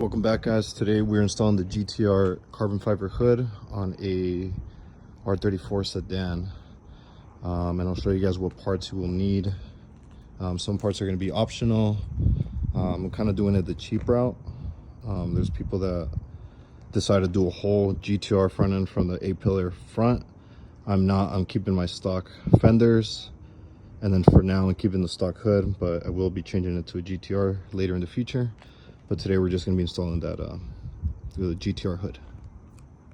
Welcome back, guys. Today we're installing the GTR carbon fiber hood on a R34 Sedan, and I'll show you guys what parts you will need. Some parts are going to be optional. I'm kind of doing it the cheap route. There's people that decide to do a whole GTR front end from the A-pillar front. I'm not. I'm keeping my stock fenders, and then for now I'm keeping the stock hood, but I will be changing it to a GTR later in the future. But today we're just going to be installing that the GTR hood.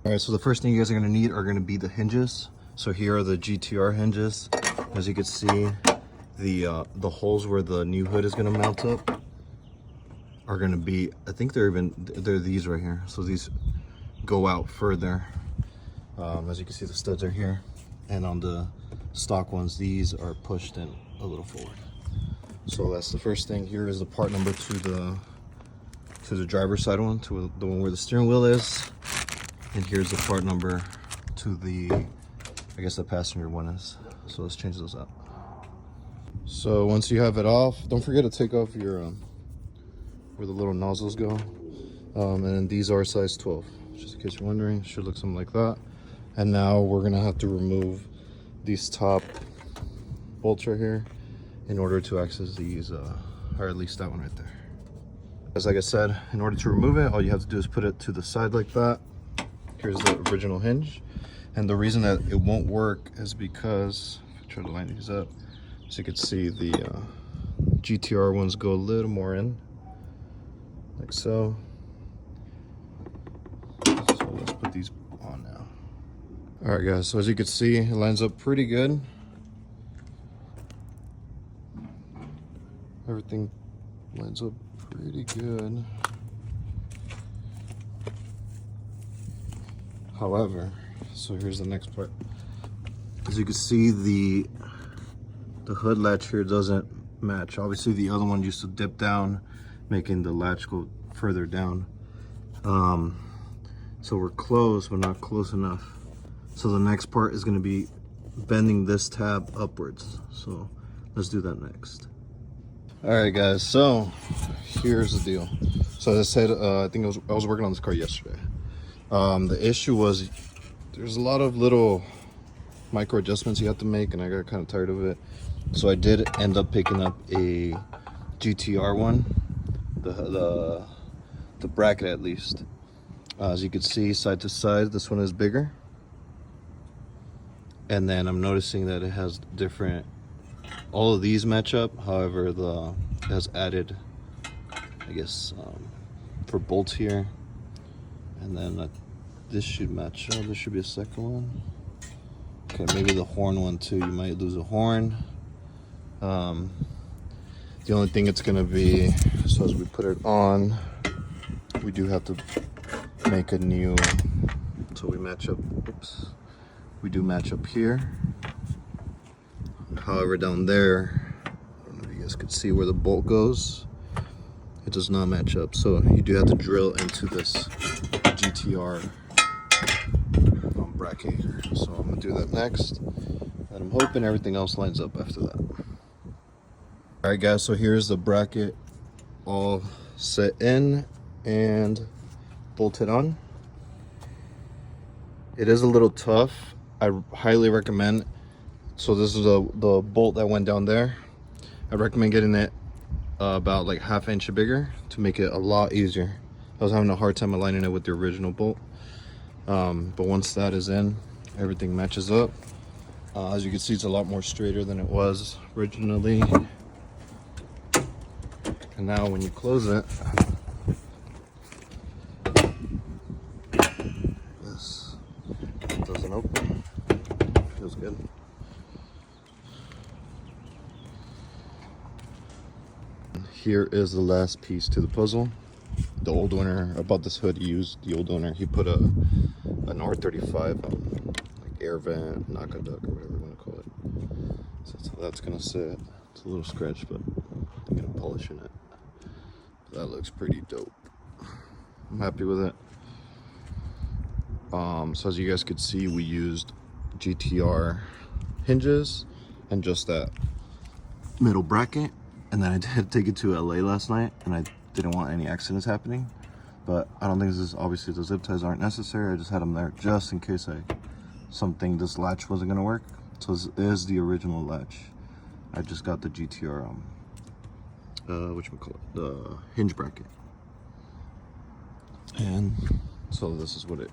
All right, so the first thing you guys are going to need are going to be the hinges. So here are the GTR hinges. As you can see, the holes where the new hood is going to mount up are going to be, I think they're these right here. So these go out further. As you can see, the studs are here, and on the stock ones, these are pushed in a little forward. So that's the first thing. Here is the part number to the driver's side one, to the one where the steering wheel is, and here's the part number to the, I guess, the passenger one is. So let's change those out. So once you have it off, don't forget to take off your where the little nozzles go, and then these are size 12, just in case you're wondering. Should look something like that. And now we're gonna have to remove these top bolts right here in order to access these, or at least that one right there. Like I said, in order to remove it, all you have to do is put it to the side like that. Here's the original hinge. And the reason that it won't work is because, if I try to line these up, so you can see the GTR ones go a little more in, like so. So let's put these on now. All right, guys, so as you can see, it lines up pretty good. Everything lines up pretty good. However, so here's the next part. As you can see, the hood latch here doesn't match. Obviously the other one used to dip down, making the latch go further down. So we're close, but not close enough. So the next part is going to be bending this tab upwards. So let's do that next. All right, guys, so here's the deal. So as I said, I think I was working on this car yesterday. The issue was there's a lot of little micro adjustments you have to make, and I got kind of tired of it. So I did end up picking up a GTR one, the bracket at least. As you can see, side to side, this one is bigger. And then I'm noticing that it has different, all of these match up. However, it has added, I guess, for bolts here, and then this should match up. There should be a second one. Okay, maybe the horn one too. You might lose a horn. The only thing it's gonna be, so as we put it on, we do have to make a new, so we match up. Oops, we do match up here. However, down there, I don't know if you guys could see where the bolt goes, it does not match up. So you do have to drill into this GTR bracket here. So I'm gonna do that next, and I'm hoping everything else lines up after that. All right, guys, so here's the bracket all set in and bolted on. It is a little tough. I highly recommend, so this is the bolt that went down there. I recommend getting it about like ½ inch bigger to make it a lot easier. I was having a hard time aligning it with the original bolt. But once that is in, everything matches up. As you can see, it's a lot more straighter than it was originally. And now when you close it, this doesn't open. Feels good. Here is the last piece to the puzzle. The old owner, I bought this hood used. The old owner, he put an R35 like air vent, knock a duck, or whatever you want to call it. So that's how that's gonna sit. It's a little scratched, but I'm gonna polish in it. That looks pretty dope. I'm happy with it. So as you guys could see, we used GTR hinges and just that middle bracket. And then I did take it to LA last night, and I didn't want any accidents happening. but I don't think this is, obviously the zip ties aren't necessary. I just had them there just in case something, this latch wasn't gonna work. So this is the original latch. I just got the GTR whatchamacallit, the hinge bracket. And so this is what it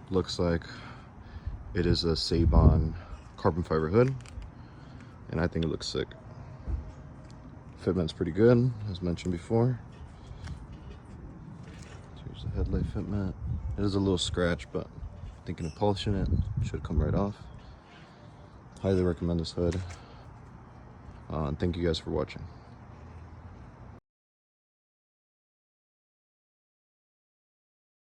looks like. It is a Sedan carbon fiber hood, and I think it looks sick. Fitment's pretty good, as mentioned before. Here's the headlight fitment. It is a little scratch, but thinking of polishing it, should come right off. Highly recommend this hood. And thank you guys for watching.